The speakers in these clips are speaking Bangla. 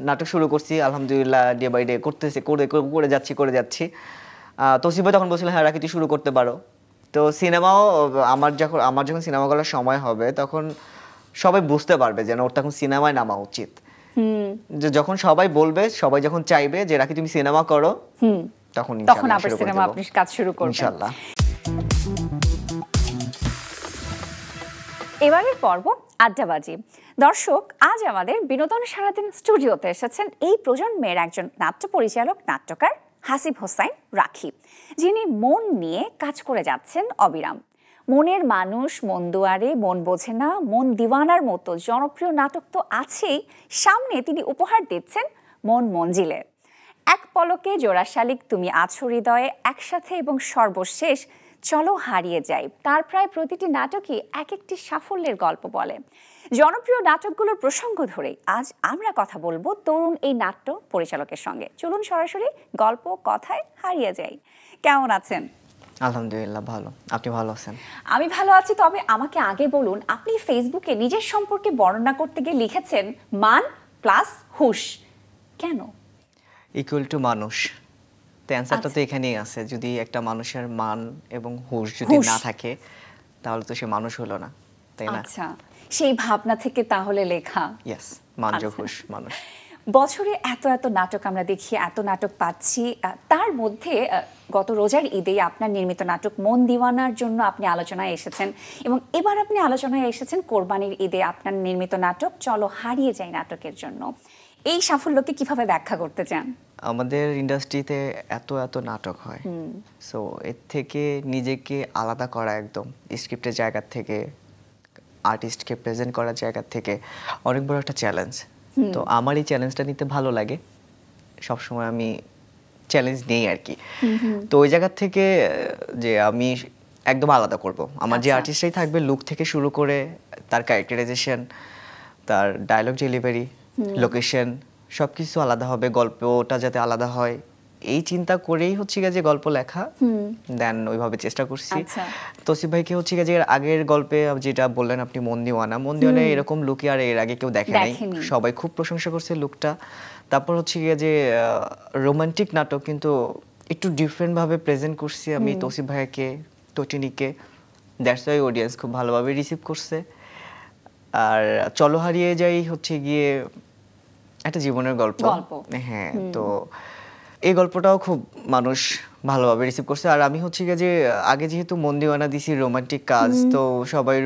নাটক শুরু করছি আলহামদুলিল্লাহ, ডে বাই ডে করতেছি, করে যাচ্ছি। তৌসিফ ভাই তখন বলছিল হ্যাঁ রাখি তুই শুরু করতে পারো। তো সিনেমাও আমার যখন সিনেমা করার সময় হবে তখন সবাই বুঝতে পারবে যে ওর তখন সিনেমায় নামা উচিত। যে যখন সবাই বলবে, সবাই যখন চাইবে যে রাখি তুমি সিনেমা করো, তখন আবার সিনেমা আপনি কাজ শুরু করবেন ইনশাআল্লাহ। এবারের পর্ব আড্ডাবাজি। দর্শক, আজ আমাদের বিনোদন সারাদিন স্টুডিওতে এসেছেন এই প্রজন্মের একজন নাট্য পরিচালক, নাট্যকার হাসিব হোসাইন রাখি, যিনি মন নিয়ে কাজ করে যাচ্ছেন অবিরাম। মনের মানুষ, মন দুয়ারে, মন বোঝে না, মন দিওয়ানার মতো জনপ্রিয় নাটক তো আছেই, সামনে তিনি উপহার দিচ্ছেন মন মঞ্জিলে। এক পলকে, জোড়া শালিক, তুমি আছো হৃদয়ে, একসাথে এবং সর্বশেষ চলো হারিয়ে যাই। তার প্রায় প্রতিটি নাটকই এক একটি সাফল্যের গল্প বলে। জনপ্রিয় নাটকগুলোর প্রসঙ্গ ধরে আজ আমরা কথা বলবো তরুণ এই নাট্য পরিচালকের সঙ্গে। চলুন সরাসরি গল্প কথায় হারিয়ে যাই। কেমন আছেন? আলহামদুলিল্লাহ ভালো। আপনি ভালো আছেন? আমি ভালো আছি। তবে আমাকে আগে বলুন, আপনি ফেসবুকে নিজের সম্পর্কে বর্ণনা করতে গিয়ে লিখেছেন মান প্লাস হুশ, কেন? ইকুয়াল টু মানুষ। তো অ্যান্সারটা তো এখানেই আছে। যদি একটা মানুষের মান এবং হুশ যদি না থাকে তাহলে তো সে মানুষ হলো না, তাই না? আচ্ছা, সেই ভাবনা থেকে তাহলে লেখা। ইয়েস, মান যোগ হুশ, মানুষ। বছরে এত এত নাটক আমরা দেখি, এত নাটক পাচ্ছি, তার মধ্যে গত রোজার ঈদে আপনার নির্মিত নাটক মন দিওয়ানার জন্য আপনি আলোচনায় এসেছেন, এবং এবার আপনি আলোচনায় এসেছেন কোরবানির ঈদে আপনার নির্মিত নাটক চলো হারিয়ে যাই নাটকের জন্য। এই সাফল্যকে কিভাবে ব্যাখ্যা করতে চান? আমাদের ইন্ডাস্ট্রিতে এত এত নাটক হয়, সো এর থেকে নিজেকে আলাদা করা, একদম স্ক্রিপ্টের জায়গা থেকে, আর্টিস্টকে প্রেজেন্ট করার জায়গা থেকে অনেক বড় একটা চ্যালেঞ্জ। তো আমার এই চ্যালেঞ্জটা নিতে ভালো লাগে, সবসময় আমি চ্যালেঞ্জ নেই আর কি। তো ওই জায়গা থেকে যে আমি একদম আলাদা করব, আমার যে আর্টিস্টই থাকবে, লুক থেকে শুরু করে তার ক্যারেক্টারাইজেশন, তার ডায়লগ ডেলিভারি, লোকেশন, সব কিছু আলাদা হবে, গল্পটা যাতে আলাদা হয়, এই চিন্তা করেই হচ্ছে যে গল্প লেখা। দেন ওইভাবে চেষ্টা করছি। তৌসিফ ভাইকে হচ্ছে যে আগের গল্পে যেটা বললেন আপনি, মন দিওয়ানা এরকম লুকই আর এর আগে কেউ দেখে নাই, সবাই খুব প্রশংসা করছে লুকটা। তারপর হচ্ছে যে রোমান্টিক নাটক, কিন্তু একটু ডিফারেন্ট ভাবে প্রেজেন্ট করছি আমি তৌসিফ ভাইকে, তটিনীকে। দ্যাটস ওয়াই অডিয়েন্স খুব ভালোভাবে রিসিভ করছে। আর চলো হারিয়ে যাই হচ্ছে গিয়ে একটা জীবনের গল্প। হ্যাঁ, তো এই গল্পটাও খুব মানুষ ভালোভাবে রিসিভ করছে। আর আমি হচ্ছে যে আগে যেহেতু মন দিওয়ানা দিছি, রোমান্টিক কাজ, তো সবাই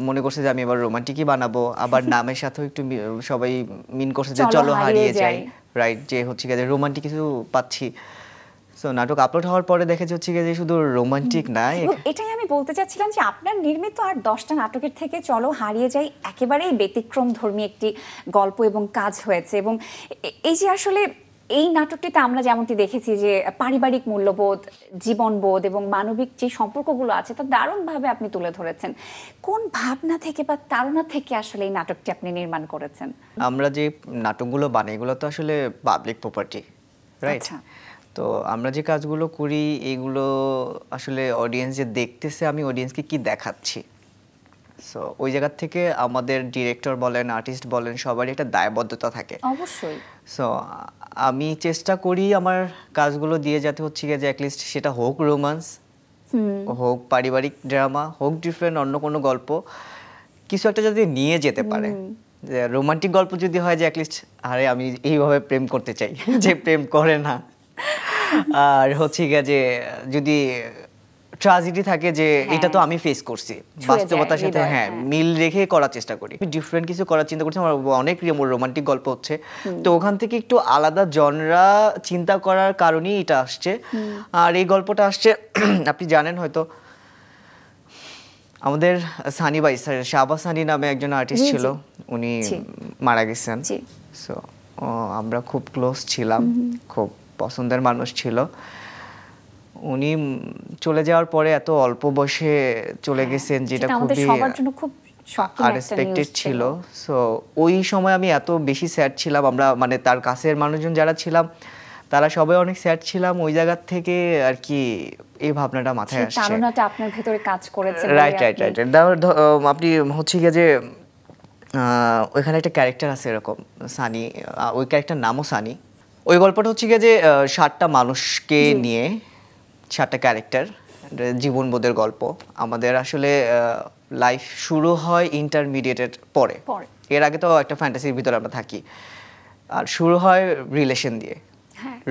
মনে করছে যে আমি এবার রোমান্টিকই বানাবো। আবার নামের সাথেও একটু সবাই মিন করছে যে চলো হারিয়ে যাই, রাইট, যে হচ্ছে যে রোমান্টিক কিছু পাচ্ছি। সো নাটক আপলোড হওয়ার পরে দেখেছি হচ্ছে যে শুধু রোমান্টিক না। এটাই আমি বলতে চাচ্ছিলাম যে আপনার নির্মিত আর 10টা নাটকের থেকে চলো হারিয়ে যাই একেবারেই ব্যতিক্রম ধর্মী একটি গল্প এবং কাজ হয়েছে। এবং এই যে আসলে এই নাটকটিতে আমরা যেমনটি দেখেছি যে পারিবারিক মূল্যবোধ, জীবনবোধ এবং মানবিক যে সম্পর্কগুলো আছে তা দারুণভাবে আপনি তুলে ধরেছেন। কোন ভাবনা থেকে বা তাড়না থেকে আসলে এই নাটকটি আপনি নির্মাণ করেছেন? আমরা যে নাটকগুলো বানাই এগুলো তো আসলে পাবলিক প্রপার্টি, রাইট? তো আমরা যে কাজগুলো করি এগুলো আসলে অডিয়েন্স যে দেখতেছে, আমি অডিয়েন্সকে কি দেখাচ্ছি, সো ওই জায়গা থেকে আমাদের ডিরেক্টর বলেন, আর্টিস্ট বলেন, সবারই একটা দায়বদ্ধতা থাকে অবশ্যই। সো আমি চেষ্টা করি আমার কাজগুলো দিয়ে যাতে হচ্ছে যে অ্যাটলিস্ট সেটা হোক রোমান্স, হোক পারিবারিক ড্রামা, হোক ডিফারেন্ট অন্য কোনো গল্প, কিছু একটা যাতে নিয়ে যেতে পারে। যে রোমান্টিক গল্প যদি হয় যে অ্যাটলিস্ট আরে আমি এইভাবে প্রেম করতে চাই, যে প্রেম করে না। আর হচ্ছে যে যদি ট্র্যাজেডি থাকে যে এটা তো আমি ফেস করছি, বাস্তবতার সাথে হ্যাঁ মিল রেখে করার চেষ্টা করি, ডিফারেন্ট কিছু করার চিন্তা করছি। আমার অনেক রোমান্টিক গল্প হচ্ছে, তো ওখান থেকে একটু আলাদা জনরা চিন্তা করার কারণেই এটা আসছে। আর এই গল্পটা আসছে আপনি জানেন হয়তো, আমাদের সানি ভাই, শাহবাজ সানি নামে একজন আর্টিস্ট ছিল, উনি মারা গেছেন। সো আমরা খুব ক্লোজ ছিলাম, খুব পছন্দের মানুষ ছিল। উনি চলে যাওয়ার পরে এত অল্প বয়সে চলে গেছেন, যেটা খুবই আনএক্সপেক্টেড ছিল। সো ওই সময় আমি এত বেশি স্যাড ছিলাম, আমরা মানে তার কাছের মানুষজন যারা ছিলাম তারা সবাই অনেক স্যাড ছিলাম। ওই জায়গা থেকে আর কি এই ভাবনাটা মাথায় আসছে, তাড়নাটা আপনার ভেতরে কাজ করেছে। Right right right. আপনি হচ্ছে গিয়ে যে ওইখানে একটা ক্যারেক্টার আছে এরকম সানি, ওই ক্যারেক্টার নামও সানি। ওই গল্পটা হচ্ছে গিয়ে যে 7টা মানুষকে নিয়ে 7টা ক্যারেক্টার, জীবনবোধের গল্প। আমাদের আসলে লাইফ শুরু হয় ইন্টারমিডিয়েটের পরে, এর আগে তো একটা ফ্যান্টাসির ভিতরে আমরা থাকি। আর শুরু হয় রিলেশন দিয়ে,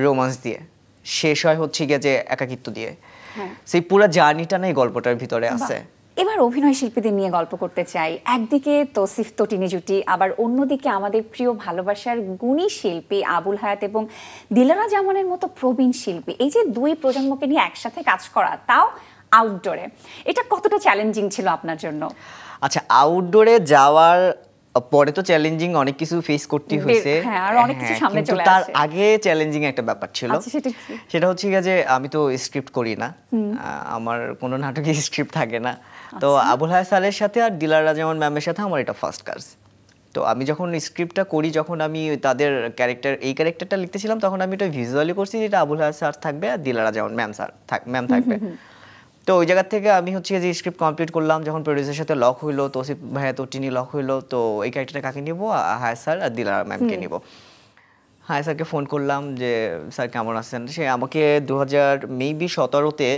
রোমান্স দিয়ে, শেষ হয় হচ্ছে গিয়ে যে একাকিত্ব দিয়ে। সেই পুরো জার্নিটা না এই গল্পটার ভিতরে আছে। এবার অভিনয় শিল্পীদের নিয়ে গল্প করতে চাই। একদিকে তৌসিফ তটিনী জুটি, আবার অন্যদিকে আমাদের প্রিয় ভালোবাসার গুণী শিল্পী আবুল হায়াত এবং দিলারা জামানের মতো প্রবীণ শিল্পী। এই যে দুই প্রজন্মকে নিয়ে একসাথে কাজ করা, তাও আউটডোরে, এটা কতটা চ্যালেঞ্জিং ছিল আপনার জন্য? আচ্ছা, আউটডোরে যাওয়ার পরে তো চ্যালেঞ্জিং অনেক কিছু ফেস করতে হয়েছে, আর অনেক কিছু সামনে চলে আসে। তার আগে চ্যালেঞ্জিং একটা ব্যাপার ছিল। সেটা হচ্ছে যে আমি তো স্ক্রিপ্ট করি না, আমার কোনো নাটকে স্ক্রিপ্ট থাকে না। তো আবুল হায়াত স্যারের সাথে আর দিলারা জামান ম্যামের সাথে আমার এটা ফার্স্ট কাজ। তো আমি যখন স্ক্রিপ্টটা করি, যখন আমি তাদের ক্যারেক্টারটা লিখতেছিলাম, তখন আমি এটা ভিজুয়ালি করছি যেটা আবুল হায়াত স্যার থাকবে আর দিলারা জামান ম্যাম থাকবে। তো ওই জায়গা থেকে আমি হচ্ছে যে স্ক্রিপ্ট কমপ্লিট করলাম, যখন প্রোডিউসারের সাথে লক হইলো, তৌসিফ ভাইয়া তটিনী লক হইলো, তো এই ক্যারেক্টারটা কাকে নিব, হায়াত স্যার আর দিলারা ম্যামকে নিব। হায়াত স্যারকে ফোন করলাম যে স্যার কেমন আছেন। সে আমাকে 2017-তে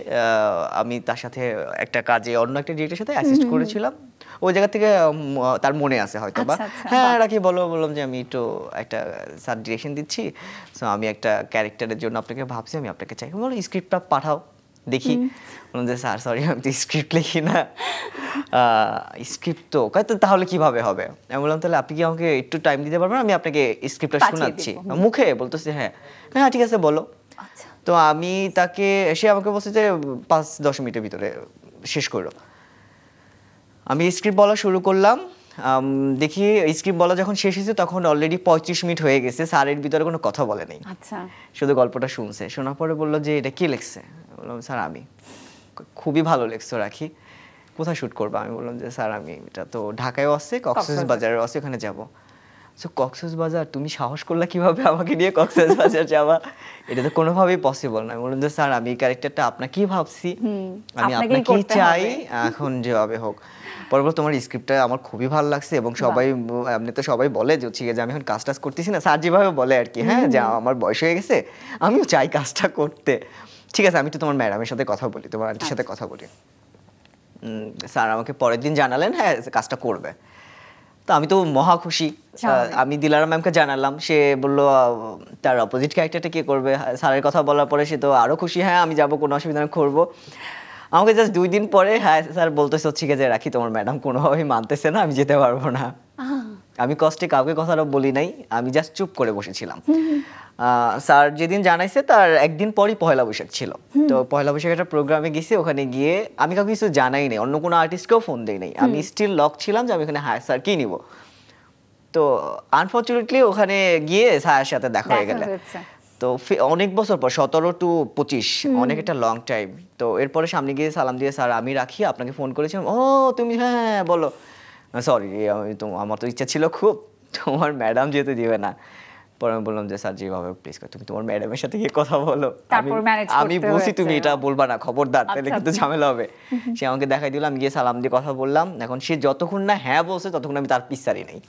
আমি তার সাথে একটা কাজে অন্য একটা ডিরেক্টরের সাথে অ্যাসিস্ট করেছিলাম। ওই জায়গা থেকে তার মনে আছে হয়তো বা। হ্যাঁ রাখি, বললাম যে আমি একটু একটা স্যার ডিরেকশন দিচ্ছি, সো আমি একটা ক্যারেক্টারের জন্য আপনাকে ভাবছি, আমি আপনাকে চাই, বলো স্ক্রিপ্টটা পাঠাও দেখি। বললাম যে স্যার সরি আমি তো স্ক্রিপ্ট লিখি না। স্ক্রিপ্ট তো তাহলে কিভাবে হবে? আমি বললাম তাহলে আপনি কি আমাকে একটু টাইম দিতে পারবেন, আমি আপনাকে স্ক্রিপ্টটা শোনাচ্ছি। মুখে বলতেছে হ্যাঁ ঠিক আছে বলো। তো আমি তাকে, সে আমাকে বলছে যে 5-10 মিনিটের ভিতরে শেষ করো। আমি স্ক্রিপ্ট বলা শুরু করলাম, দেখি স্ক্রিপ্ট বলা যখন শেষ হয়েছে তখন অলরেডি 35 মিনিট হয়ে গেছে। স্যারের ভিতরে কোনো কথা বলে নেই, শুধু গল্পটা শুনছে। শোনার পরে বললো যে এটা কি লিখছে? বললাম স্যার আমি। খুবই ভালো লিখছো রাখি, কোথায় শ্যুট করবো? আমি বললাম যে স্যার আমি এটা তো ঢাকায়ও আছে, কক্সবাজারেও আছে, ওখানে যাবো। সো কক্সবাজার, তুমি সাহস করলা কিভাবে আমাকে নিয়ে কক্সবাজার যাওয়া? এটা তো কোনোভাবেই পসিবল না। আমি বললাম যে স্যার আমি এই ক্যারেক্টারটা আপনাকেই ভাবছি, আমি আপনাকেই চাই, এখন যেভাবে হোক। পরে বল তোমার স্ক্রিপ্টটা আমার খুবই ভালো লাগছে এবং সবাই এমনি তো সবাই বলে যে হচ্ছে যে আমি এখন কাজ করতেছি না, স্যার যেভাবে বলে আর কি, হ্যাঁ যে আমার বয়স হয়ে গেছে, আমিও চাই কাজটা করতে। ঠিক আছে আমি তো তোমার ম্যাডামের সাথে কথা বলি, তোমার আন্টির সাথে কথা বলি। স্যার আমাকে পরের দিন জানালেন হ্যাঁ কাজটা করবে। তো আমি তো মহা খুশি। আমি দিলারা ম্যামকে জানালাম, সে বললো তার অপোজিট ক্যারেক্টারটা কে করবে। স্যারের কথা বলার পরে সে তো আরো খুশি, হ্যাঁ আমি যাবো, কোনো অসুবিধা নেই, করবো। আমাকে জাস্ট 2 দিন পরে হ্যাঁ স্যার বলতেছে হচ্ছে যে রাখি তোমার ম্যাডাম কোনোভাবেই মানতেছে না, আমি যেতে পারবো না। আমি কষ্টে কাউকে কথাটা বলি নাই, আমি জাস্ট চুপ করে বসেছিলাম। স্যার যেদিন জানাইছে তার একদিন পরই পহেলা বৈশাখ ছিল। তো পহেলা বৈশাখ একটা প্রোগ্রামে গেছি, ওখানে গিয়ে আমি কাউকে কিছু জানাই নাই, অন্য কোনো আর্টিস্টকেও ফোন দেই নাই, আমি স্টিল লক ছিলাম যে আমি এখানে হ্যাঁ স্যার কি নিব। তো আনফর্চুনেটলি ওখানে গিয়ে স্যারের সাথে দেখা হয়ে গেল। তো অনেক বছর পর, 17 to 25, অনেক একটা লং টাইম। তো এরপরে সামনে গিয়ে সালাম দিয়ে স্যার আমি রাখি, আপনাকে ফোন করেছিলাম। ও তুমি, হ্যাঁ বলো। সরি আমি তো, আমার তো ইচ্ছা ছিল খুব, তোমার ম্যাডাম যেতে দিবে না। পরে আমি বললাম যে স্যার যেভাবে প্লিজ তুমি তোমার ম্যাডামের সাথে গিয়ে কথা বলো, আমি বলছি তুমি এটা বলবা না, খবরদার, তাহলে কিন্তু ঝামেলা হবে। সে আমাকে দেখাই দিল, আমি গিয়ে সালাম দিয়ে কথা বললাম। এখন সে যতক্ষণ না হ্যাঁ বলছে ততক্ষণ আমি তার পিছারি নেই,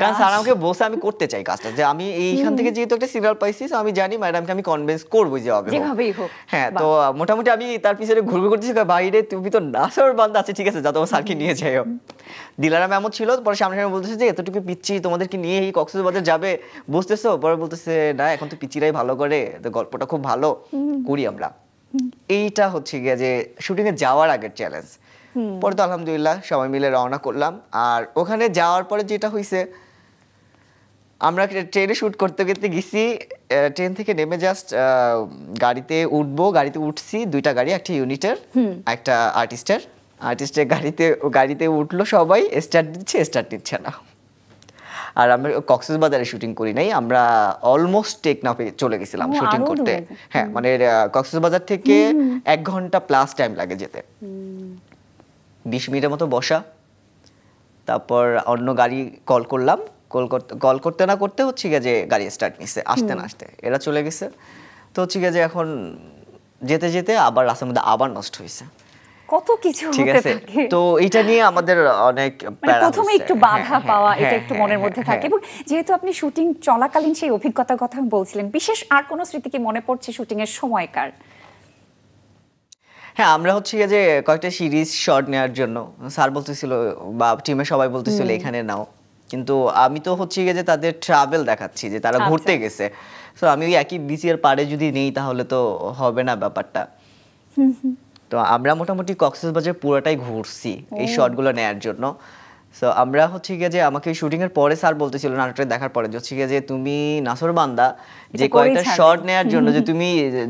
কারণ স্যার আমাকে বলছে আমি করতে চাই কাজটা, যে আমি এইখান থেকে যেহেতু একটা সিরিয়াল পাইছি, আমি জানি ম্যাডামকে আমি কনভিন্স করবো যেভাবেই হোক। হ্যাঁ তো মোটামুটি আমি তার পিছনে ঘুরঘুর করতেছি, বাইরে তুমি তো নাচর বান্ধ আছে, ঠিক আছে যা তোমার স্যারকে নিয়ে যাইও। দিলারা ম্যামও ছিল, পরে সামনে সামনে বলতেছে যে এতটুকু পিচ্ছি তোমাদেরকে নিয়ে এই কক্সবাজার যাবে বুঝতেছো? পরে বলতেছে না এখন তো পিচ্চিরাই ভালো করে, তো গল্পটা খুব ভালো করি আমরা। এইটা হচ্ছে গিয়ে যে শুটিং এ যাওয়ার আগের চ্যালেঞ্জ। পরে তো আলহামদুলিল্লাহ সবাই মিলে রওনা করলাম। আর ওখানে যাওয়ার পরে যেটা হয়েছে, আমরা ট্রেনে শুট করতে করতে গেছি, ট্রেন থেকে নেমে জাস্ট গাড়িতে উঠবো, গাড়িতে উঠছি, 2টা গাড়ি, একটা ইউনিটের একটা আর্টিস্টের গাড়িতে উঠলো সবাই, স্টার্ট দিচ্ছে না। আর আমরা কক্সবাজারে শুটিং করি নাই, আমরা অলমোস্ট টেকনাফে চলে গেছিলাম শুটিং করতে। হ্যাঁ মানে কক্সবাজার থেকে 1 ঘন্টা প্লাস টাইম লাগে যেতে। 20 মিনিটের মতো বসা, তারপর অন্য গাড়ি কল করলাম, কল করতে না করতে হচ্ছে গিয়ে যে গাড়ি স্টার্ট নিচ্ছে, আসতে না আসতে এরা চলে গেছে। তো হচ্ছে গিয়ে যে এখন যেতে যেতে আবার রাস্তার মধ্যে আবার নষ্ট হয়েছে। কত কিছু ঠিক হতে আছে, থাকে। তো এটা নিয়ে আমাদের অনেক প্যারা প্রথমে হচ্ছে। একটু বাধা পাওয়া এটা একটু মনের মধ্যে থাকে। এবং যেহেতু আপনি শুটিং চলাকালীন সেই অভিজ্ঞতার কথা বলছিলেন, বিশেষ আর কোনো স্মৃতি কি মনে পড়ছে শুটিং এর সময়কার? হ্যাঁ, আমরা হচ্ছে গিয়ে যে কয়েকটা সিরিজ শট নেওয়ার জন্য স্যার বলতেছিল বা টিমের সবাই বলতেছিল এখানে নাও, কিন্তু আমি তো হচ্ছে গিয়ে যে তাদের ট্রাভেল দেখাচ্ছি যে তারা ঘুরতে গেছে, তো আমি ওই একই বিসিআর পাড়ে যদি নেই তাহলে তো হবে না ব্যাপারটা। তো আমরা মোটামুটি কক্সবাজার পুরোটাই ঘুরছি এই শটগুলো নেয়ার জন্য। সো আমরা হচ্ছে গিয়ে যে আমাকে শুটিং এর পরে স্যার বলতেছিল নাটকটা দেখার পরে যে হচ্ছে গিয়ে যে তুমি নাসর বান্দা যে কয়েকটা শট নেয়ার জন্য যে তুমি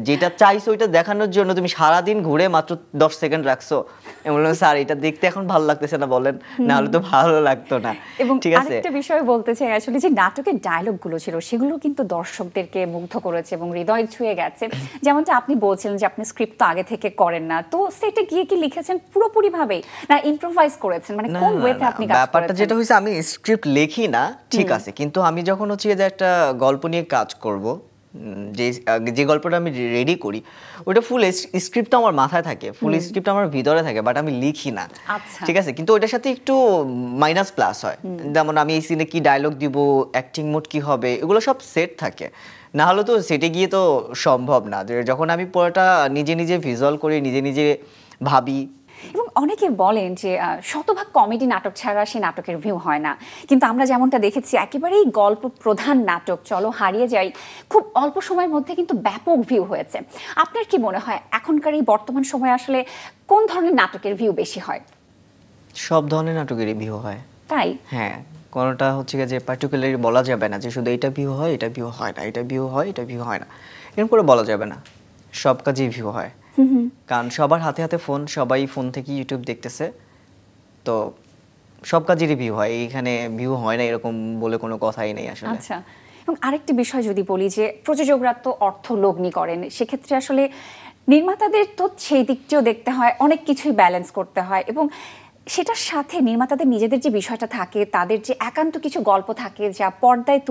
যেটা চাইছো ওইটা দেখানোর জন্য তুমি সারা দিন ঘুরে মাত্র 10 সেকেন্ড রাখছো। আমি বললাম স্যার এটা দেখতে এখন ভালো লাগতেছে না বলেন, না হলে তো ভালো লাগতো না। এবং ঠিক আছে, আরেকটা বিষয় বলতে চাই, আসলে যে নাটকের ডায়লগগুলো ছিল সেগুলো কিন্তু দর্শকদেরকে মুগ্ধ করেছে এবং হৃদয় ছুঁয়ে গেছে। যেমনটা আপনি বলছিলেন যে আপনি স্ক্রিপ্ট তো আগে থেকে করেন না, তো সেটা গিয়ে কি লিখেছেন পুরোপুরি ভাবে না ইম্প্রোভাইজ করেছেন, মানে কোন ওয়েতে আপনি কাজ ব্যাপারটা করেছেন? যেটা হইছে আমি স্ক্রিপ্ট লিখি না, ঠিক আছে, কিন্তু আমি যখন হচ্ছে যে একটা গল্প নিয়ে কাজ করব, যে যে গল্পটা আমি রেডি করি ওটা ফুল স্ক্রিপ্ট আমার মাথায় থাকে, ফুল স্ক্রিপ্ট আমার ভিতরে থাকে, বাট আমি লিখি না। আচ্ছা। ঠিক আছে, কিন্তু ওটার সাথে একটু মাইনাস প্লাস হয়, যেমন আমি এই সিনে কি ডায়লগ দিব, অ্যাক্টিং মোড কি হবে, এগুলো সব সেট থাকে। না হলে তো সেটে গিয়ে তো সম্ভব না। যখন আমি পুরোটা নিজে নিজে ভিজুয়াল করি, নিজে নিজে ভাবি। এবং অনেকে বলেন যে শতভাগ কমেডি নাটক ছাড়া সেই নাটকের ভিউ হয় না, কিন্তু আমরা যেমনটা দেখেছি একেবারেই গল্প প্রধান নাটক চলো হারিয়ে যাই খুব অল্প সময়ের মধ্যে কিন্তু ব্যাপক ভিউ হয়েছে। আপনার কি মনে হয় এখনকার এই বর্তমান সময়ে আসলে কোন ধরনের নাটকের ভিউ বেশি হয়? সব ধরনের নাটকেরই ভিউ হয়। তাই? হ্যাঁ, কোনোটা হচ্ছে যে পার্টিকুলারলি বলা যাবে না যে শুধু এটা ভিউ হয়, এটা ভিউ হয় না, এটা ভিউ হয়, এটা ভিউ হয় না, এরকম করে বলা যাবে না। সব কাজেই ভিউ হয়, কারণ সবার হাতে হাতে ফোন, সবাই ফোন থেকে ইউটিউব দেখতেছে, তো সব কাজেরই ভিউ হয়। এইখানে ভিউ হয় না এরকম বলে কোনো কথাই নেই আসলে। আচ্ছা। এবং আরেকটি বিষয় যদি বলি যে প্রযোজকরা তো অর্থ লগ্নি করেন, সেক্ষেত্রে আসলে নির্মাতাদের তো সেই দিকটিও দেখতে হয়, অনেক কিছুই ব্যালেন্স করতে হয়, এবং সেটার সাথে নির্মাতাদের নিজেদের যে বিষয়টা থাকে, তাদের যে একান্ত কিছু গল্প থাকে যা পর্দায়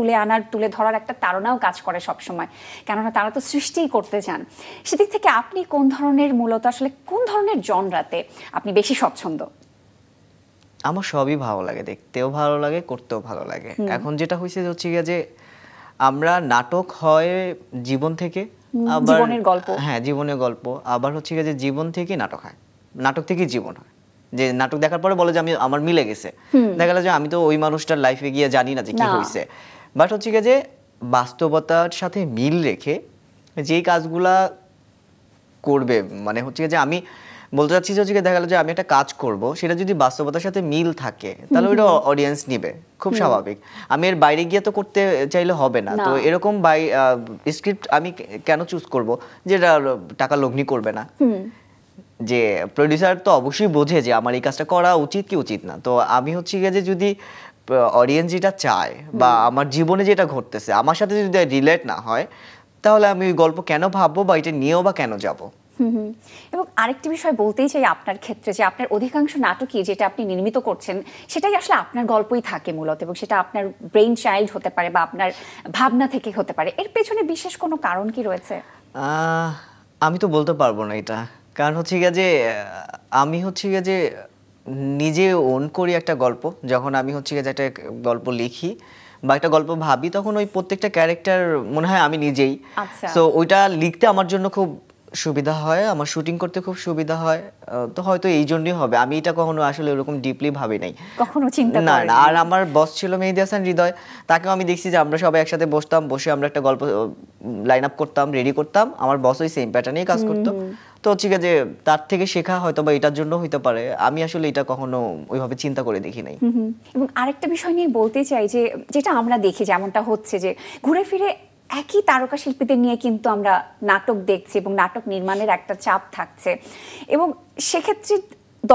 তুলে ধরার একটা তাড়নাও কাজ করে সবসময়, কেননা তারা তো সৃষ্টিই করতে চান। সেদিক থেকে আপনি কোন ধরনের, মূলত আসলে কোন ধরনের জনরাতে আপনি বেশি স্বচ্ছন্দ? আমার সবই ভালো লাগে, দেখতেও ভালো লাগে, করতেও ভালো লাগে। এখন যেটা হয়েছে হচ্ছে গিয়ে যে আমরা নাটক হয় জীবন থেকে, আবার জীবনের গল্প। হ্যাঁ, জীবনের গল্প, আবার হচ্ছে গিয়ে যে জীবন থেকে নাটক হয়, নাটক থেকে জীবন হয়। যে নাটক দেখার পরে বলে যে আমি আমার মিলে গেছে, দেখা গেল যে আমি তো ওই মানুষটার লাইফে গিয়ে জানি না যে কি হয়েছে, বাট হচ্ছে গিয়ে যে বাস্তবতার সাথে মিল রেখে যেই কাজগুলা করবে, মানে হচ্ছে যে আমি বলতে চাচ্ছি যে হচ্ছে দেখা গেল যে আমি একটা কাজ করব, সেটা যদি বাস্তবতার সাথে মিল থাকে তাহলে ওইটা অডিয়েন্স নিবে, খুব স্বাভাবিক। আমি এর বাইরে গিয়ে তো করতে চাইলে হবে না। তো এরকম স্ক্রিপ্ট আমি কেন চুজ করব যেটা টাকা লগ্নি করবে না? যে প্রোডিউসার তো অবশ্যই বোঝে যে আমার এই কাজটা করা উচিত কি উচিত না। তো আমি হচ্ছে গিয়ে যে যদি অডিয়েন্স যেটা চায় বা আমার জীবনে যেটা ঘটতেছে আমার সাথে যদি রিলেট না হয়, তাহলে আমি ওই গল্প কেন ভাববো বা এটা নিয়েও বা কেন যাব। এবং আরেকটি বিষয় বলতেই চাই আপনার ক্ষেত্রে, যে আপনার অধিকাংশ নাটকই যেটা আপনি নির্মিত করছেন সেটাই আসলে আপনার গল্পই থাকে মূলত, এবং সেটা আপনার ব্রেইন চাইল্ড হতে পারে বা আপনার ভাবনা থেকে হতে পারে। এর পেছনে বিশেষ কোনো কারণ কি রয়েছে? আমি তো বলতে পারবো না এটা, কারণ হচ্ছে গিয়ে যে আমি হচ্ছে গিয়ে যে নিজে ওন করি একটা গল্প, যখন আমি হচ্ছে গিয়ে যে একটা গল্প লিখি বা একটা গল্প ভাবি, তখন ওই প্রত্যেকটা ক্যারেক্টার মনে হয় আমি নিজেই। সো ওইটা লিখতে আমার জন্য খুব সুবিধা হয়, আমার শুটিং করতে খুব সুবিধা হয়। তো হয়তো এই জন্যই হবে, আমি এটা কখনো আসলে ওরকম ডিপলি ভাবি নাই, কখনো চিন্তা না না। আর আমার বস ছিল মেহেদী হাসান হৃদয়, তাকেও আমি দেখছি যে আমরা সবাই একসাথে বসতাম, বসে আমরা একটা গল্প লাইন আপ করতাম, রেডি করতাম, আমার বস ওই সেম প্যাটার্নেই কাজ করতো। তো হচ্ছে যে তার থেকে শেখা হয়তো বা এটার জন্য হইতে পারে, আমি আসলে এটা কখনো ওইভাবে চিন্তা করে দেখি নাই। এবং আরেকটা বিষয় নিয়ে বলতে চাই যে যেটা আমরা দেখি যেমনটা হচ্ছে যে ঘুরে ফিরে একই তারকা শিল্পীদের নিয়ে কিন্তু আমরা নাটক দেখছি এবং নাটক নির্মাণের একটা চাপ থাকছে, এবং সেক্ষেত্রে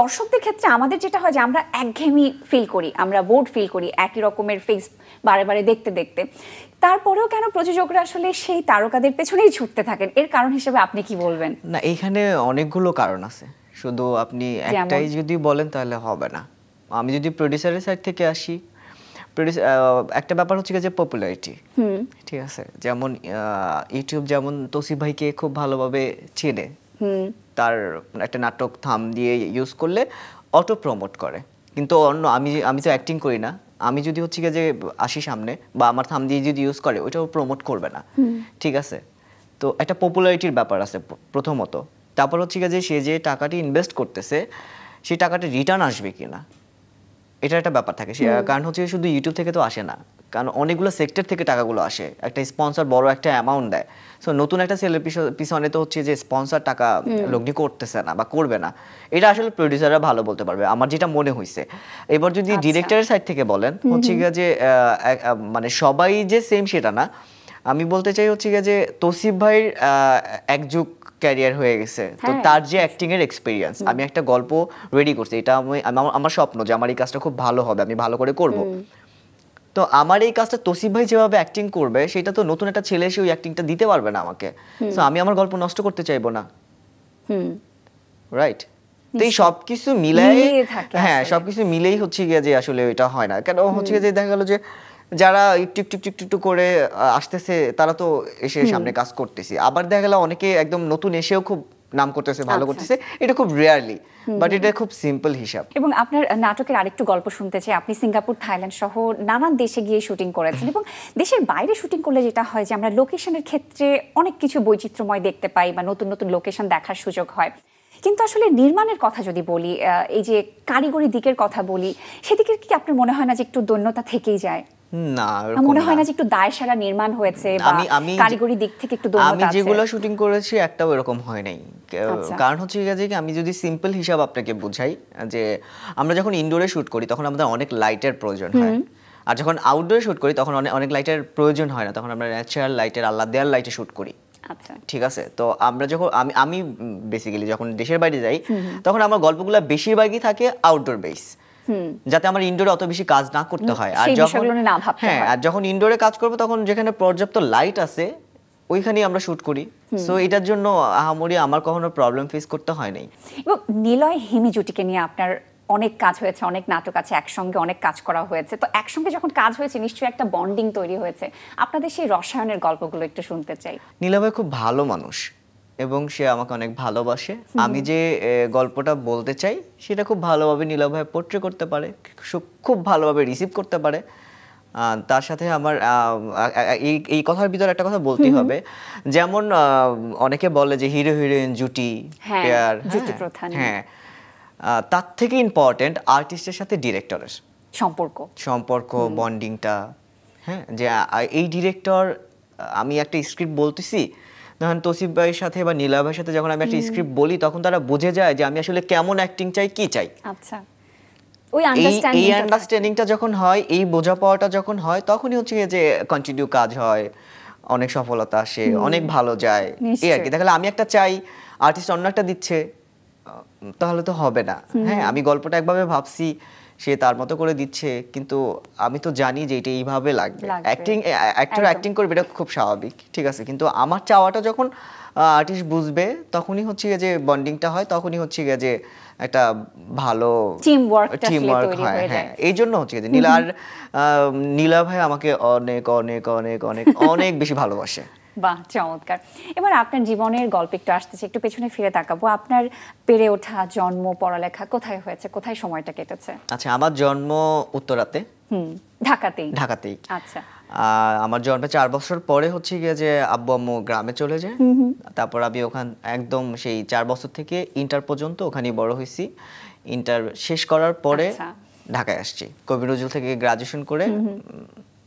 দর্শকদের ক্ষেত্রে আমাদের যেটা হয় যে আমরা একঘেয়েমি ফিল করি, আমরা বোর্ড ফিল করি একই রকমের ফেস বারে বারে দেখতে দেখতে। তারপরেও কেন প্রযোজকরা আসলে সেই তারকাদের পেছনেই ছুটতে থাকেন? এর কারণ হিসেবে আপনি কি বলবেন? না, এখানে অনেকগুলো কারণ আছে, শুধু আপনি একটাই যদি বলেন তাহলে হবে না। আমি যদি প্রোডিউসারের সাইড থেকে আসি, একটা ব্যাপার হচ্ছে যে পপুলারিটি, ঠিক আছে, যেমন ইউটিউব যেমন তৌসিফ ভাইকে খুব ভালোভাবে চেনে, তার একটা নাটক থাম দিয়ে ইউজ করলে অটো প্রমোট করে। কিন্তু অন্য আমি তো অ্যাক্টিং করি না, আমি যদি হচ্ছে গিয়ে যে আসি সামনে বা আমার থাম দিয়ে যদি ইউজ করে ওইটাও প্রমোট করবে না, ঠিক আছে? তো একটা পপুলারিটির ব্যাপার আছে প্রথমত। তারপর হচ্ছে গিয়ে যে সে যে টাকাটি ইনভেস্ট করতেছে সেই টাকাটা রিটার্ন আসবে কিনা, এটা একটা ব্যাপার থাকে। কারণ হচ্ছে শুধু ইউটিউব থেকে তো আসে না, কারণ অনেকগুলো সেক্টর থেকে টাকাগুলো আসে। একটা স্পন্সর বড় একটা অ্যামাউন্ট দেয়, সো নতুন একটা সেলের পিছনে তো হচ্ছে যে স্পন্সর টাকা লগ্নি করতেছে না বা করবে না, এটা আসলে প্রডিউসাররা ভালো বলতে পারবে, আমার যেটা মনে হয়েছে। এবার যদি ডিরেক্টরের সাইড থেকে বলেন হচ্ছে গিয়ে যে মানে সবাই যে সেম সেটা না, আমি বলতে চাই হচ্ছে গিয়ে যে তৌসিফ ভাইয়ের এক যুগ ক্যারিয়ার হয়ে গেছে, তো তার যে অ্যাক্টিং এর এক্সপিরিয়েন্স, আমি একটা গল্প রেডি করছি, এটা আমার স্বপ্ন যে আমার এই কাজটা খুব ভালো হবে, আমি ভালো করে করব। তো আমার এই কাজটা তৌসিফ ভাই যেভাবে অ্যাক্টিং করবে সেটা তো নতুন একটা ছেলে এসে ওই অ্যাক্টিংটা দিতে পারবে না আমাকে, সো আমি আমার গল্প নষ্ট করতে চাইবো না, রাইট? তো এই সবকিছু মিলাই, হ্যাঁ সবকিছু মিলেই হচ্ছে গিয়ে যে আসলে এটা হয় না। কেন হচ্ছে গিয়ে যে দেখা গেল যে যারা একটু একটু একটু একটু করে আসতেছে তারা তো এসে সামনে কাজ করতেছে, আবার দেখা গেল অনেকে একদম নতুন এসেও খুব নাম করতেছে, ভালো করতেছে, এটা খুব রেয়ারলি, বাট এটা খুব সিম্পল হিসাব। এবং আপনার নাটকের আরেকটু গল্প শুনতে চাই। আপনি সিঙ্গাপুর, থাইল্যান্ড সহ নানান দেশে গিয়ে শুটিং করেছেন, এবং দেশের বাইরে শুটিং করলে যেটা হয় যে আমরা লোকেশনের ক্ষেত্রে অনেক কিছু বৈচিত্র্যময় দেখতে পাই বা নতুন নতুন লোকেশন দেখার সুযোগ হয়। কিন্তু আসলে নির্মাণের কথা যদি বলি, এই যে কারিগরি দিকের কথা বলি, সেদিকে কি আপনার মনে হয় না যে একটু দৈন্যতা থেকেই যায়? না, মনে হয় না যে একটু দায়সারা নির্মাণ হয়েছে বা কারিগরি দিক থেকে একটু দৈন্যতা আছে? আমি যেগুলো শুটিং করেছি একটাও এরকম হয় নাই। কারণ হচ্ছে যে আমি যদি সিম্পল হিসাব আপনাকে বুঝাই, যে আমরা যখন ইনডোরে শুট করি তখন আমাদের অনেক লাইটের প্রয়োজন হয়, আর যখন আউটডোরে শুট করি তখন অনেক লাইটের প্রয়োজন হয় না, তখন আমরা ন্যাচারাল লাইটের, আল্লাহ দেয়ার লাইটে শুট করি। আচ্ছা, ঠিক আছে? তো আমরা যখন আমি বেসিক্যালি যখন দেশের বাইরে যাই তখন আমার গল্পগুলো বেশিরভাগই থাকে আউটডোর বেস, যাতে আমার ইনডোরে অত বেশি কাজ না করতে হয়। আর যখন ইনডোরে কাজ করব তখন যেখানে পর্যাপ্ত লাইট আছে ওইখানেই আমরা শুট করি, সো এটার জন্য আহামরি আমার কখনো প্রবলেম ফেস করতে হয় নাই। এবং নিলয় হিমি জুটিকে নিয়ে আপনার অনেক কাজ হয়েছে, অনেক নাটক আছে, একসঙ্গে অনেক কাজ করা হয়েছে, তো একসঙ্গে যখন কাজ হয়েছে নিশ্চয়ই একটা বন্ডিং তৈরি হয়েছে। আপনাদের সেই রসায়নের গল্পগুলো একটু শুনতে চাই। নীলা ভাই খুব ভালো মানুষ এবং সে আমাকে অনেক ভালোবাসে। আমি যে গল্পটা বলতে চাই সেটা খুব ভালোভাবে নীলা ভাই পোট্রে করতে পারে, খুব ভালোভাবে রিসিভ করতে পারে। তার সাথে আমার এই কথার ভিতরে একটা কথা বলতেই হবে, যেমন অনেকে বলে যে হিরো হিরোইন জুটি পেয়ার, জুটি প্রথা, হ্যাঁ, তার থেকে ইম্পর্টেন্ট আর্টিস্টের সাথে ডিরেক্টরের সম্পর্ক বন্ডিংটা। হ্যাঁ, যে এই ডিরেক্টর, আমি একটা স্ক্রিপ্ট বলতেছি, ধরেন তৌসিফ ভাইয়ের সাথে বা নীলা ভাইয়ের সাথে যখন আমি একটা স্ক্রিপ্ট বলি তখন তারা বুঝে যায় যে আমি আসলে কেমন অ্যাক্টিং চাই, কি চাই। আচ্ছা, এই আন্ডারস্ট্যান্ডিংটা যখন হয়, এই বোঝা পাওয়াটা যখন হয়, তখনই হচ্ছে যে কন্টিনিউ কাজ হয়, অনেক সফলতা আসে, অনেক ভালো যায়, এই আর কি। তাহলে আমি একটা চাই, আর্টিস্ট অন্য একটা দিচ্ছে, তাহলে তো হবে না। হ্যাঁ, আমি গল্পটা একভাবে ভাবছি, সে তার মতো করে দিচ্ছে, কিন্তু আমি তো জানি যে এটা এইভাবে লাগবে। অ্যাক্টর অ্যাক্টিং করবে, এটা খুব স্বাভাবিক, ঠিক আছে, কিন্তু আমার চাওয়াটা যখন আর্টিস্ট বুঝবে তখনই হচ্ছে যে বন্ডিংটা হয়, তখনই হচ্ছে যে একটা ভালো টিমওয়ার্ক হয়। হ্যাঁ, এই জন্য হচ্ছে যে নীলা ভাই আমাকে অনেক অনেক অনেক অনেক অনেক বেশি ভালোবাসে। বাহ, চমৎকার। এবার আপনার জীবনের গল্প একটু আসতেছে, একটু পেছনে ফিরে তাকাবো। আপনার বেড়ে ওঠা, জন্ম, পড়ালেখা কোথায় হয়েছে, কোথায় সময়টা কেটেছে? আচ্ছা, আমার জন্ম উত্তরাতে, ঢাকাতেই। আচ্ছা, আমার জন্মের 4 বছর পরে হচ্ছে গিয়ে যে আব্বু আম্মু গ্রামে চলে যায়, তারপর আমি ওখান একদম সেই 4 বছর থেকে ইন্টার পর্যন্ত ওখানেই বড় হয়েছি। ইন্টার শেষ করার পরে ঢাকায় আসছি, কবি নজরুল থেকে গ্রাজুয়েশন করে,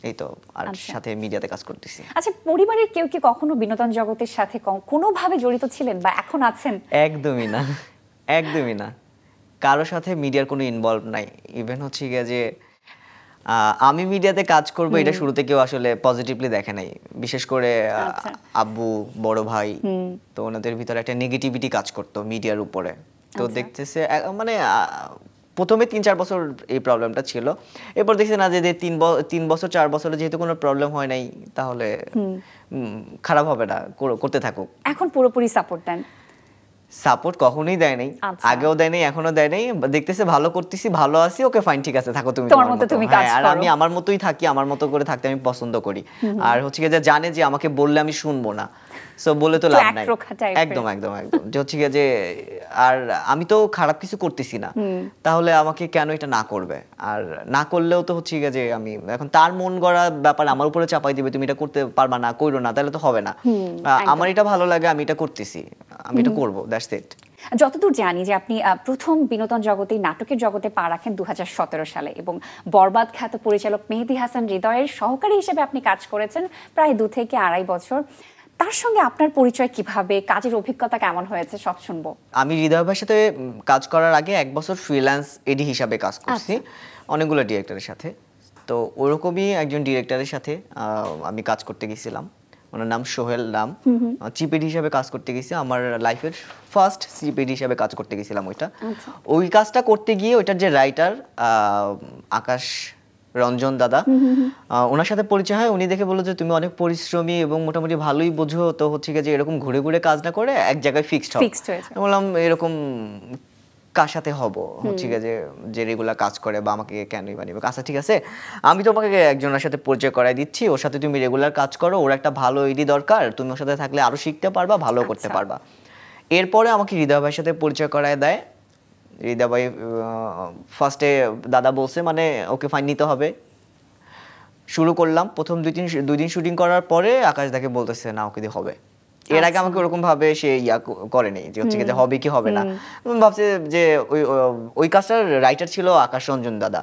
এই তো, আর সাথে মিডিয়াতে কাজ করতেছি। আচ্ছা, পরিবারের কেউ কি কখনো বিনোদন জগতের সাথে কোনোভাবে জড়িত ছিলেন বা এখন আছেন? একদমই না, একদমই না, কারোর সাথে মিডিয়ার কোনো ইনভলভ নাই। ইভেন হচ্ছে গিয়ে যে আমি মিডিয়াতে কাজ করব এটা শুরুতে কেউ আসলে পজিটিভলি দেখে নাই, বিশেষ করে আব্বু, বড় ভাই, তো ওনাদের ভিতরে একটা নেগেটিভিটি কাজ করতো মিডিয়ার উপরে। তো দেখতেছে মানে প্রথমে 3-4 বছর এই প্রবলেমটা ছিল, এরপর দেখছি না যে 3 বছর 4 বছরে যেহেতু কোনো প্রবলেম হয় নাই, তাহলে খারাপ হবে না, করতে থাকুক। এখন পুরোপুরি সাপোর্ট দেন? সাপোর্ট কখনোই দেয় নাই, আচ্ছা। আগেও দেয় নাই, এখনো দেয় নাই। দেখতেছে ভালো করতেছি, ভালো আছি, ওকে ফাইন, ঠিক আছে, থাকো তুমি তোমার মতো তুমি কাজ হ্যাঁ, আর করো। আমি আমার মতোই থাকি, আমার মতো করে থাকতে আমি পছন্দ করি। আর হচ্ছে কি যে জানে যে আমাকে বললে আমি শুনবো না, সো বলে তো লাভ নাই। একরোখা টাইপের। একদম একদম একদম, যে হচ্ছে কি যে আর আমি তো খারাপ কিছু করতেছি না, তাহলে আমাকে কেন এটা না করবে? আর না করলেও তো হচ্ছে কি যে আমি এখন তার মন গড়া ব্যাপার আমার উপরে চাপাই দিবে, তুমি এটা করতে পারবা না, কইরো না, তাহলে তো হবে না। আমার এটা ভালো লাগে, আমি এটা করতেছি, আমি এটা করবো, দ্যাটস ইট। যতদূর জানি যে আপনি প্রথম বিনোদন জগতে, নাটকের জগতে পা রাখেন 2017 সালে, এবং বরবাদ খ্যাত পরিচালক মেহেদী হাসান হৃদয়ের সহকারী হিসেবে আপনি কাজ করেছেন প্রায় 2 থেকে 2.5 বছর। তার সঙ্গে আপনার পরিচয় কিভাবে, কাজের অভিজ্ঞতা কেমন হয়েছে, সব শুনবো। আমি হৃদয় ভাইয়ের সাথে কাজ করার আগে 1 বছর ফ্রিল্যান্স এডি হিসাবে কাজ করছি অনেকগুলো ডিরেক্টরের সাথে। তো ওরকমই একজন ডিরেক্টরের সাথে আমি কাজ করতে গেছিলাম, ওনার নাম সোহেল নাম। চিফ এডি হিসাবে কাজ করতে গেছি, আমার লাইফের ফার্স্ট চিফ এডি হিসাবে কাজ করতে গেছিলাম ওইটা। ওই কাজটা করতে গিয়ে ওইটার যে রাইটার আকাশ রঞ্জন দাদা, ওনার সাথে পরিচয় হয়। উনি দেখে বললো যে তুমি অনেক পরিশ্রমী এবং মোটামুটি ভালোই বোঝো, তো হচ্ছে কি যে এরকম ঘুরে ঘুরে কাজ না করে এক জায়গায় ফিক্সড হয়েছে। বললাম এরকম কার সাথে হব, হচ্ছে কি যে রেগুলার কাজ করে বা আমাকে কেনই বানিয়ে। আচ্ছা ঠিক আছে, আমি তোমাকে একজনের সাথে পরিচয় করাই দিচ্ছি, ওর সাথে তুমি রেগুলার কাজ করো, ওর একটা ভালো ইডি দরকার, তুমি ওর সাথে থাকলে আরো শিখতে পারবা, ভালো করতে পারবা। এরপরে আমাকে হৃদয় ভাইয়ের সাথে পরিচয় করায় দেয়। হৃদয় ভাই ফার্স্টে দাদা বলছে মানে ওকে ফাইন নিতে হবে। শুরু করলাম, প্রথম 2 দিন শুটিং করার পরে আকাশ দাকে বলতেছে না ওকে দিয়ে হবে। এর আগে আমাকে ওরকম ভাবে সে করেনি যে হচ্ছে যে হবে কি হবে না। ভাবছে যে ওই কাজটার রাইটার ছিল আকাশ রঞ্জন দাদা,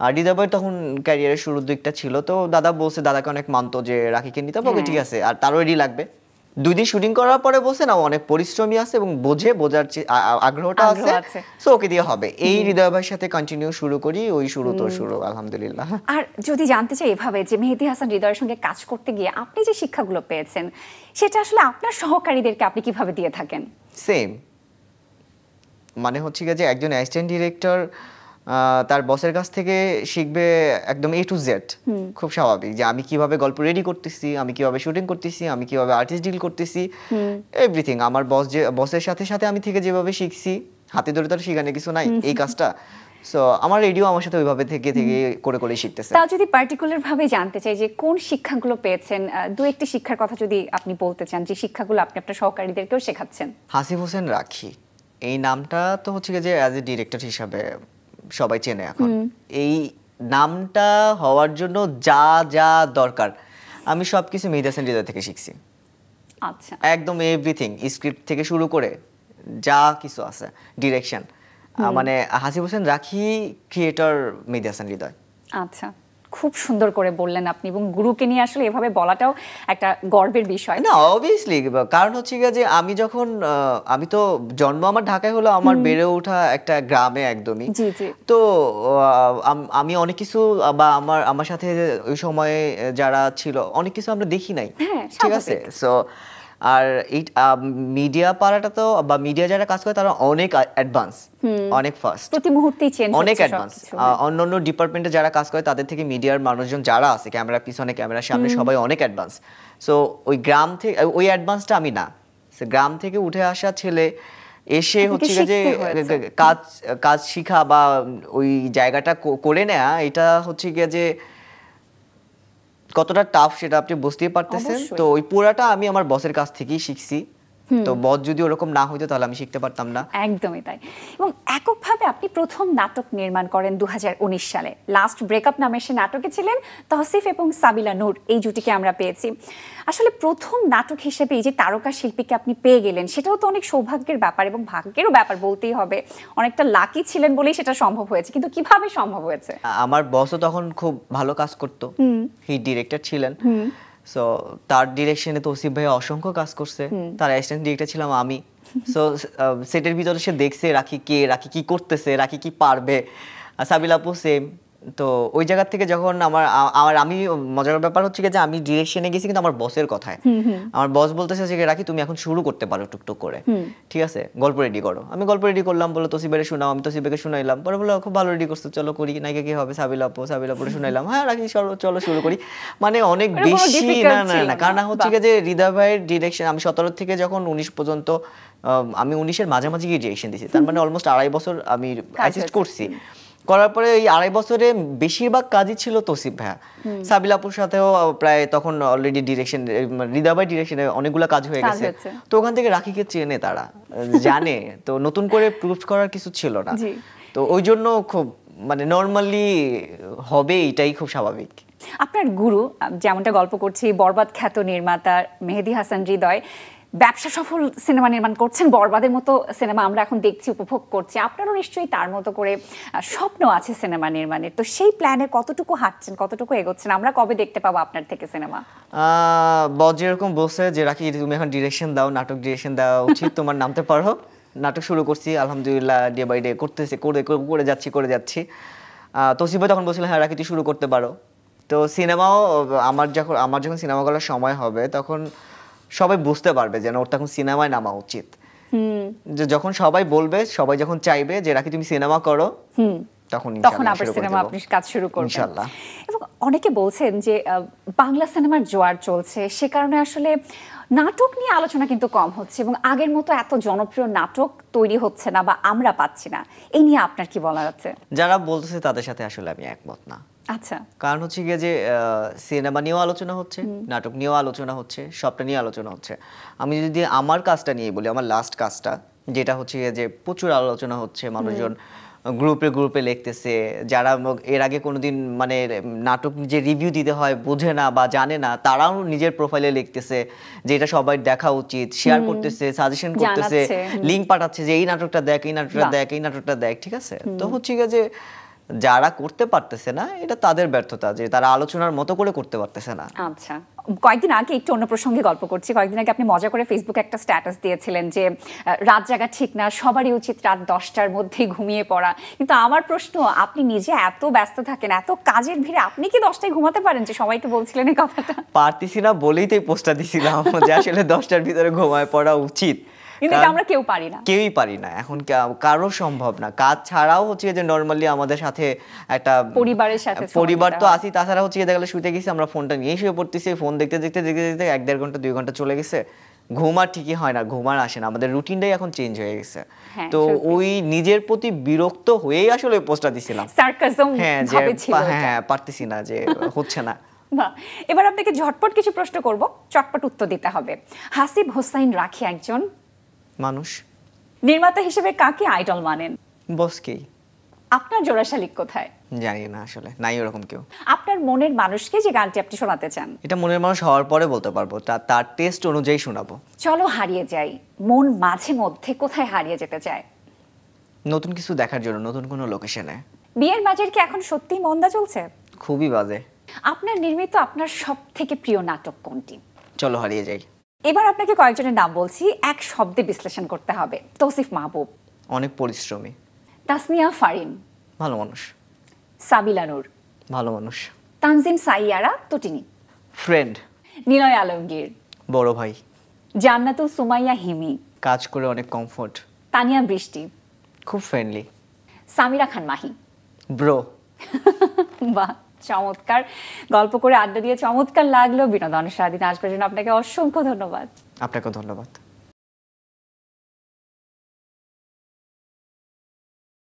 আর হৃদয় ভাই তখন ক্যারিয়ারের শুরুর দিকটা ছিল। তো দাদা বলছে, দাদাকে অনেক মানতো যে রাখিকে নিতে হবে, ওকে ঠিক আছে, আর তারও রেডি লাগবে। 2 দিন শুটিং করার পরে বলছে না অনেক পরিশ্রমী আছে এবং বোঝার আগ্রহটা আছে, সো ওকে দিয়ে হবে। এই হৃদয় ভাইয়ের সাথে কন্টিনিউ শুরু করি, ওই শুরু তো শুরু আলহামদুলিল্লাহ। আর যদি জানতে চাই এভাবে যে মেহেদী হাসান হৃদয়ের সঙ্গে কাজ করতে গিয়ে আপনি যে শিক্ষাগুলো পেয়েছেন, সেটা আসলে আপনার সহকারীদেরকে আপনি কিভাবে দিয়ে থাকেন? সেম, মানে হচ্ছে কি যে একজন অ্যাসিস্ট্যান্ট ডিরেক্টর তার বসের কাছ থেকে শিখবে একদম A to Z। খুব স্বাভাবিক যে আমি কিভাবে গল্প রেডি করতেছি, আমি কিভাবে শুটিং করতেছি, আমি কিভাবে আর্টিস্ট ডিল করতেছি, এভরিথিং। আমার বসের সাথে সাথে আমি থেকে যেভাবে শিখছি, হাতে ধরে তো শেখানোর কিছু নাই এই কাজটা। সো আমার রেডিও আমার সাথে ওইভাবে থেকে করে শিখতেছে। তাও যদি পার্টিকুলার ভাবে জানতে চাই যে কোন শিক্ষাগুলো পেয়েছেন, 2-1টি শিক্ষার কথা যদি আপনি বলতে চান, যে শিক্ষাগুলো আপনি আপনার সহকারীদেরকেও শেখাচ্ছেন। হাসিব হোসেন রাখি, এই নামটা তো হচ্ছে যে অ্যাজ এ ডিরেক্টর হিসাবে সবাই চেনে এখন। এই নামটা হওয়ার জন্য যা যা দরকার আমি সবকিছু মেহেদী হাসান হৃদয় থেকে শিখছি। আচ্ছা, একদম এভরিথিং, স্ক্রিপ্ট থেকে শুরু করে যা কিছু আছে, ডিরেকশন, মানে হাসিব হোসেন রাখি ক্রিয়েটর মেহেদী হাসান হৃদয়। আচ্ছা, খুব সুন্দর করে বললেন আপনি, এবং গুরুকে নিয়ে আসলে এভাবে বলাটাও একটা গর্বের বিষয়। না অবভিয়াসলি, কারণ হচ্ছে যে আমি যখন আমি তো জন্ম আমার ঢাকায় হলো, আমার বেড়ে ওঠা একটা গ্রামে একদমই। জি জি। তো আমি অনেক কিছু বা আমার সাথে ওই সময়ে যারা ছিল অনেক কিছু আমরা দেখি নাই, ঠিক আছে। সো আর এই মিডিয়া পাড়াটা তো বা মিডিয়া যারা কাজ করে তারা অনেক অ্যাডভান্স, অনেক ফাস্ট, প্রতি মুহূর্তেই চেঞ্জ হচ্ছে, অনেক অ্যাডভান্স। অন্যান্য ডিপার্টমেন্টে যারা কাজ করে তাদের থেকে মিডিয়ার মানুষজন যারা আছে ক্যামেরার পিছনে ক্যামেরার সামনে সবাই অনেক অ্যাডভান্স। সো ওই গ্রাম থেকে ওই অ্যাডভান্সটা আমি না, গ্রাম থেকে উঠে আসা ছেলে এসে হচ্ছে যে কাজ শিখা বা ওই জায়গাটা করে নেয়া, এটা হচ্ছে গিয়ে যে কতটা টাফ সেটা আপনি বুঝতেই পারতেছেন। তো ওই পুরাটা আমি আমার বসের কাছ থেকেই শিখছি। তো বস যদি ওরকম না হইতো তাহলে আমি শিখতে পারতাম না। একদমই তাই। এবং এককভাবে আপনি প্রথম নাটক নির্মাণ করেন 2019 সালে। লাস্ট ব্রেকআপ নামের সে নাটকে ছিলেন তহসিফ এবং সাবিলা নূর, এই জুটিকে আমরা পেয়েছি। আসলে প্রথম নাটক হিসেবে এই যে তারকা শিল্পীকে আপনি পেয়ে গেলেন, সেটাও তো অনেক সৌভাগ্যের ব্যাপার এবং ভাগ্যেরও ব্যাপার বলতেই হবে। অনেকটা লাকি ছিলেন বলেই সেটা সম্ভব হয়েছে, কিন্তু কিভাবে সম্ভব হয়েছে? আমার বসও তখন খুব ভালো কাজ করতো, হি ডিরেক্টর ছিলেন। সো তার ডিরেকশনে তৌসিফ ভাই অসংখ্য কাজ করছে, তার অ্যাসিস্ট্যান্ট ডিরেক্টর ছিলাম আমি। সো সেটের ভিতরে সে দেখছে রাখি কি করতেছে, রাখি কি পারবে। সাবিলা আপু সেম, তো ওই জায়গা থেকে যখন আমার আমি মজার ব্যাপার হচ্ছে কি যে আমি ডিরেকশনে গেছি কিন্তু আমার বসের কথায়। আমার বস বলতেছে যে রাখি তুমি এখন শুরু করতে পারো টুকটুক করে, ঠিক আছে গল্প রেডি করো। আমি গল্প রেডি করলাম, বলে তোসিবেরে শোনাও, আমি তোসিবেকে শুনাইলাম। পরে বললো খুব ভালো রেডি করছো, চলো করি, নায়িকা কি হবে সাবিলাপুরে শুনাইলাম। হ্যাঁ রাখি চলো শুরু করি। মানে অনেক বেশি না কারণ হচ্ছে কি যে হৃদয় ভাইয়ের ডিরেকশন আমি 17 থেকে যখন 19 পর্যন্ত, আমি 19-এর মাঝামাঝি গিয়ে ডিরেকশন দিয়েছি, তার মানে অলমোস্ট 2.5 বছর আমি অ্যাসিস্ট করছি। করার পরে এই 2.5 বছরে বেশিরভাগ কাজই ছিল তোসিফ ভাইয়া। সাবিলাপুর সাথেও প্রায় তখন অলরেডি ডিরেকশন, হৃদয় ভাই ডিরেকশনে অনেকগুলো কাজ হয়ে গেছে। তো ওখান থেকে রাখিকে চেনে, তারা জানে, তো নতুন করে প্রুভ করার কিছু ছিল না। তো ওই জন্য খুব মানে নরমালি হবে, এটাই খুব স্বাভাবিক। আপনার গুরু, যেমনটা গল্প করছি, বরবাদ খ্যাত নির্মাতা মেহেদী হাসান হৃদয় ব্যবসা সফল সিনেমা নির্মাণ করছেন, বরবাদের মতো সিনেমা আমরা এখন দেখছি, উপভোগ করছি। আপনারও নিশ্চয়ই তার মতো করে স্বপ্ন আছে সিনেমা নির্মাণের। তো সেই প্ল্যানে কতটুকু হাঁটছেন, কতটুকু এগোচ্ছেন? আমরা কবে দেখতে পাবো আপনার থেকে সিনেমা? বস যেরকম বলছে যে রাখি তুমি এখন ডিরেকশন দাও, নাটক ডিরেকশন দেওয়া উচিত, তোমার নামতে পারো। নাটক শুরু করছি আলহামদুলিল্লাহ, ডে বাই ডে করে যাচ্ছি। তোসিফ ভাই তখন বলছিল হ্যাঁ রাখি তুই শুরু করতে পারো। তো সিনেমাও আমার যখন সিনেমা করার সময় হবে তখন সবাই বুঝতে পারবে যে ওর তখন সিনেমায় নামা উচিত। যে যখন সবাই বলবে, সবাই যখন চাইবে যে রাখি তুমি সিনেমা করো, তখন আবার সিনেমা আপনি কাজ শুরু করবেন ইনশাআল্লাহ। এবং অনেকে বলছেন যে বাংলা সিনেমার জোয়ার চলছে, সে কারণে আসলে নাটক নিয়ে আলোচনা কিন্তু কম হচ্ছে এবং আগের মতো এত জনপ্রিয় নাটক তৈরি হচ্ছে না বা আমরা পাচ্ছি না। এই নিয়ে আপনার কি বলার আছে? যারা বলতেছে তাদের সাথে আসলে আমি একমত না। আচ্ছা, কারণ হচ্ছে গিয়ে যে সিনেমা নিয়েও আলোচনা হচ্ছে, নাটক নিয়েও আলোচনা হচ্ছে, সবটা নিয়ে আলোচনা হচ্ছে। আমি যদি আমার কাজটা নিয়ে বলি, আমার লাস্ট কাজটা যেটা হচ্ছে যে প্রচুর আলোচনা হচ্ছে, মানুষজন গ্রুপে লিখতেছে, যারা এর আগে কোনোদিন মানে নাটক যে রিভিউ দিতে হয় বোঝে না বা জানে না, তারাও নিজের প্রোফাইলে লিখতেছে যে এটা সবাই দেখা উচিত, শেয়ার করতেছে, সাজেশন করতেছে, লিঙ্ক পাঠাচ্ছে যে এই নাটকটা দেখ, এই নাটকটা দেখ, ঠিক আছে। তো হচ্ছে গিয়ে যে যারা করতে পারতেছে না, এটা তাদের ব্যর্থতা যে তারা আলোচনার মতো করে করতে পারতেছে না। আচ্ছা, কয়েকদিন আগে একটু অন্য প্রসঙ্গে গল্প করছি, কয়েকদিন আগে আপনি মজা করে ফেসবুকে একটা স্ট্যাটাস দিয়েছিলেন যে রাত জাগা ঠিক না, সবারই উচিত রাত 10টার মধ্যে ঘুমিয়ে পড়া। কিন্তু আমার প্রশ্ন, আপনি নিজে এত ব্যস্ত থাকেন, এত কাজের ভিড়ে আপনি কি 10টায় ঘুমাতে পারেন? যে সবাইকে বলছিলেন এই কথাটা। পারতেছি না বলেই তো এই পোস্টটা দিছিলাম যে আসলে 10টার ভিতরে ঘুমায় পড়া উচিত, কিন্তু আমরা কেউই পারি না, এখন কারো সম্ভব না। কাজ ছাড়াও হচ্ছে যে নরমালি আমাদের সাথে একটা পরিবার তো আসি, তাছাড়া হচ্ছে দেখা গেলে শুতে গেছি, আমরা ফোনটা নিয়ে শুয়ে পড়তেছি, ফোন দেখতে 1-1.5 ঘন্টা 2 ঘন্টা চলে গেছে, ঘুম আর ঠিকই হয় না, ঘুম আর আসে না, আমাদের রুটিনটাই এখন চেঞ্জ হয়ে গেছে। তো ওই নিজের প্রতি বিরক্ত হয়েই আসলে পোস্টটা দিছিলাম। হ্যাঁ পারতেছি না, যে হচ্ছে না। এবার আপনাকে ঝটপট কিছু প্রশ্ন করব, চটপট উত্তর দিতে হবে। হাসিব হোসাইন রাখি একজন মানুষ। নির্মাতা হিসেবে কাকে আইডল মানেন? বসকেই। আপনার জোড়া শালিক কোথায়? জানি না, আসলে নাই ওরকম কেউ। আপনার মনের মানুষকে যে গানটি আপনি শোনাতে চান? এটা মনের মানুষ হওয়ার পরে বলতে পারবো, তার টেস্ট অনুযায়ী শোনাবো। চলো হারিয়ে যাই, মন মাঝে মধ্যে কোথায় হারিয়ে যেতে চায়? নতুন কিছু দেখার জন্য, নতুন কোনো লোকেশনে। বিয়ের বাজার কি এখন সত্যি মন্দা চলছে? খুবই বাজে। আপনার নির্মিত আপনার সবথেকে প্রিয় নাটক কোনটি? চলো হারিয়ে যাই। এবার আপনাকে কয়েকজনের নাম বলছি, এক শব্দে বিশ্লেষণ করতে হবে। তৌসিফ মাহবুব অনেক পরিশ্রমী। তাসনিয়া ফারিন ভালো মানুষ। সাবিলা নূর ভালো মানুষ। তানজিম সাইয়ারা তটিনী ফ্রেন্ড। নিলয় আলমগীর বড় ভাই। জান্নাতুল সুমাইয়া হিমি কাজ করে অনেক কমফোর্ট। তানিয়া বৃষ্টি খুব ফ্রেন্ডলি। সামিরা খান মাহি ব্রো। বাহ, চমৎকার গল্প করে আড্ডা দিয়ে চমৎকার লাগলো। বিনোদন সারাদিন আসবার জন্য আপনাকে অসংখ্য ধন্যবাদ। আপনাকে ধন্যবাদ।